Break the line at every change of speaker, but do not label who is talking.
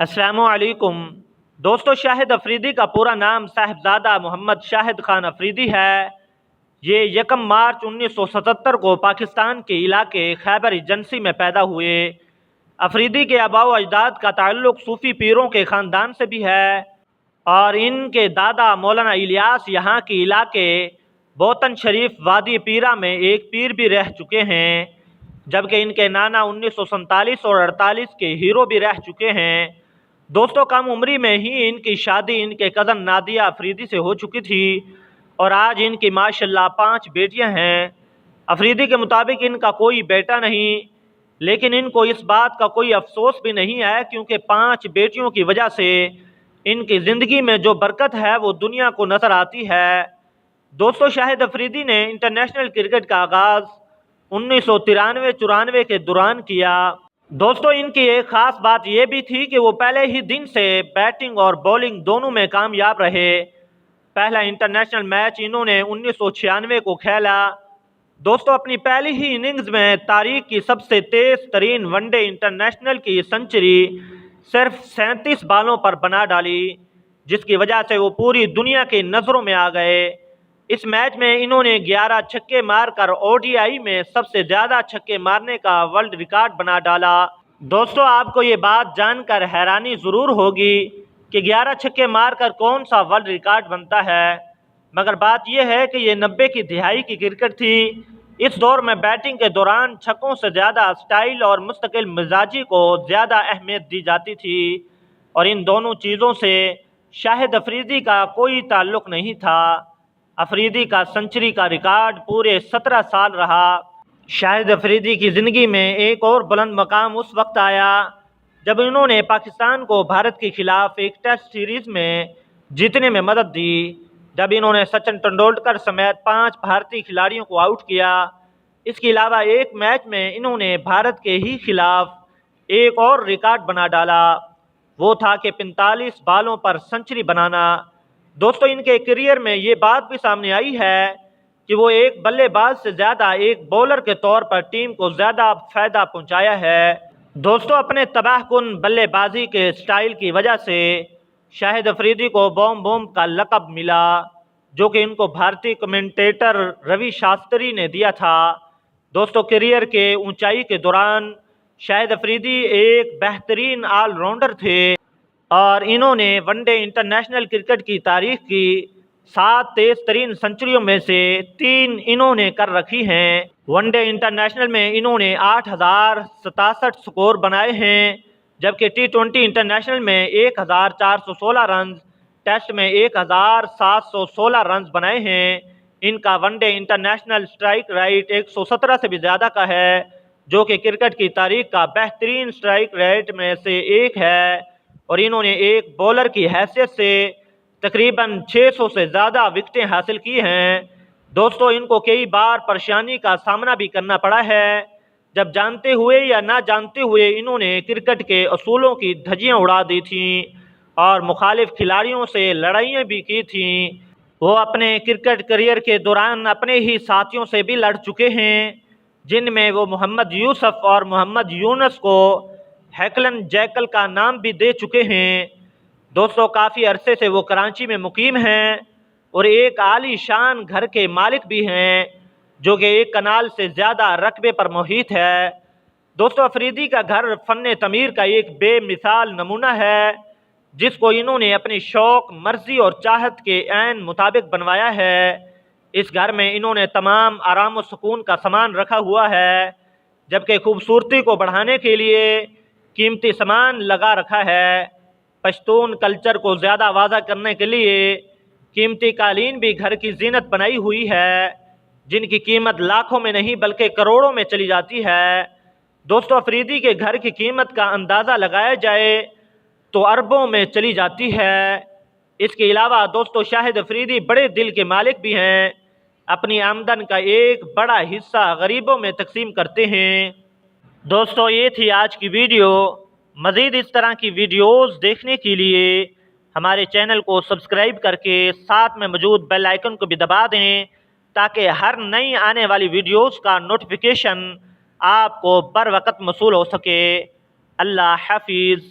अस्सलामु अलैकुम दोस्तों, शाहिद अफरीदी का पूरा नाम साहिबजादा मोहम्मद शाहिद खान अफरीदी है। ये 1 मार्च 1977 को पाकिस्तान के इलाके खैबर एजेंसी में पैदा हुए। अफरीदी के आबाओ अजदाद का ताल्लुक सूफ़ी पीरों के ख़ानदान से भी है और इनके दादा मौलाना इलियास यहाँ के इलाके बोतन शरीफ वादी पीरा में एक पीर भी रह चुके हैं, जबकि इनके नाना 1947 और 48 के हीरो भी रह चुके हैं। दोस्तों, कम उम्री में ही इनकी शादी इनके कज़न नादिया अफरीदी से हो चुकी थी और आज इनकी माशाल्लाह 5 बेटियां हैं। अफरीदी के मुताबिक इनका कोई बेटा नहीं, लेकिन इनको इस बात का कोई अफसोस भी नहीं है क्योंकि 5 बेटियों की वजह से इनकी ज़िंदगी में जो बरकत है वो दुनिया को नज़र आती है। दोस्तों, शाहिद अफरीदी ने इंटरनेशनल क्रिकेट का आगाज़ 1993-94 के दौरान किया। दोस्तों, इनकी एक ख़ास बात यह भी थी कि वो पहले ही दिन से बैटिंग और बॉलिंग दोनों में कामयाब रहे। पहला इंटरनेशनल मैच इन्होंने 1996 को खेला। दोस्तों, अपनी पहली ही इनिंग्स में तारीख की सबसे तेज़ तरीन वनडे इंटरनेशनल की सेंचुरी सिर्फ 37 बालों पर बना डाली, जिसकी वजह से वो पूरी दुनिया की नज़रों में आ गए। इस मैच में इन्होंने 11 छक्के मारकर ओडीआई में सबसे ज़्यादा छक्के मारने का वर्ल्ड रिकॉर्ड बना डाला। दोस्तों, आपको ये बात जानकर हैरानी ज़रूर होगी कि 11 छक्के मारकर कौन सा वर्ल्ड रिकॉर्ड बनता है, मगर बात यह है कि ये 90 की दिहाई की क्रिकेट थी। इस दौर में बैटिंग के दौरान छक्कों से ज़्यादा स्टाइल और मुस्तकिल मिजाजी को ज़्यादा अहमियत दी जाती थी और इन दोनों चीज़ों से शाहिद अफरीदी का कोई ताल्लुक़ नहीं था। अफरीदी का सेंचुरी का रिकॉर्ड पूरे 17 साल रहा। शाहिद अफरीदी की ज़िंदगी में एक और बुलंद मकाम उस वक्त आया जब इन्होंने पाकिस्तान को भारत के खिलाफ एक टेस्ट सीरीज़ में जीतने में मदद दी, जब इन्होंने सचिन तेंदुलकर समेत 5 भारतीय खिलाड़ियों को आउट किया। इसके अलावा एक मैच में इन्होंने भारत के ही खिलाफ एक और रिकॉर्ड बना डाला, वो था कि 45 बालों पर सेंचुरी बनाना। दोस्तों, इनके करियर में ये बात भी सामने आई है कि वो एक बल्लेबाज से ज़्यादा एक बॉलर के तौर पर टीम को ज़्यादा फ़ायदा पहुंचाया है। दोस्तों, अपने तबाहकुन बल्लेबाजी के स्टाइल की वजह से शाहिद अफरीदी को बॉम बॉम का लक़ब मिला, जो कि इनको भारतीय कमेंटेटर रवि शास्त्री ने दिया था। दोस्तों, करियर के ऊंचाई के दौरान शाहिद अफरीदी एक बेहतरीन ऑलराउंडर थे और इन्होंने वनडे इंटरनेशनल क्रिकेट की तारीख की 7 तेज़ तरीन सेंचुरियों में से 3 इन्होंने कर रखी हैं। वनडे इंटरनेशनल में इन्होंने 8067 स्कोर बनाए हैं, जबकि T20 इंटरनेशनल में 1416 रन, टेस्ट में 1716 रन बनाए हैं। इनका वनडे इंटरनेशनल स्ट्राइक रेट 117 से भी ज़्यादा का है, जो कि क्रिकेट की तारीख का बेहतरीन स्ट्राइक रेट में से एक है और इन्होंने एक बॉलर की हैसियत से तकरीबन 600 से ज़्यादा विकेटें हासिल की हैं। दोस्तों, इनको कई बार परेशानी का सामना भी करना पड़ा है, जब जानते हुए या ना जानते हुए इन्होंने क्रिकेट के असूलों की धज्जियां उड़ा दी थीं और मुखालिफ खिलाड़ियों से लड़ाइयाँ भी की थीं। वो अपने क्रिकेट करियर के दौरान अपने ही साथियों से भी लड़ चुके हैं, जिनमें वो मोहम्मद यूसुफ और मोहम्मद यूनुस को हैकलन जैकल का नाम भी दे चुके हैं। दोस्तों, काफ़ी अरसे से वो कराची में मुकीम हैं और एक आली शान घर के मालिक भी हैं, जो कि एक कनाल से ज़्यादा रकबे पर मुहित है। दोस्तों, अफरीदी का घर फ़न तमीर का एक बेमिसाल नमूना है, जिसको इन्होंने अपनी शौक़, मर्ज़ी और चाहत के ऐन मुताबिक बनवाया है। इस घर में इन्होंने तमाम आराम और सुकून का सामान रखा हुआ है, जबकि खूबसूरती को बढ़ाने के लिए कीमती सामान लगा रखा है। पश्तून कल्चर को ज़्यादा वाज़ा करने के लिए कीमती कालीन भी घर की जीनत बनाई हुई है, जिनकी कीमत लाखों में नहीं बल्कि करोड़ों में चली जाती है। दोस्तों, अफरीदी के घर की कीमत का अंदाज़ा लगाया जाए तो अरबों में चली जाती है। इसके अलावा दोस्तों, शाहिद अफरीदी बड़े दिल के मालिक भी हैं, अपनी आमदन का एक बड़ा हिस्सा गरीबों में तकसीम करते हैं। दोस्तों, ये थी आज की वीडियो। मज़ीद इस तरह की वीडियोज़ देखने के लिए हमारे चैनल को सब्सक्राइब करके साथ में मौजूद बेल आइकन को भी दबा दें, ताकि हर नई आने वाली वीडियोज़ का नोटिफिकेशन आपको बर वक्त मौसूल हो सके। अल्लाह हाफिज़।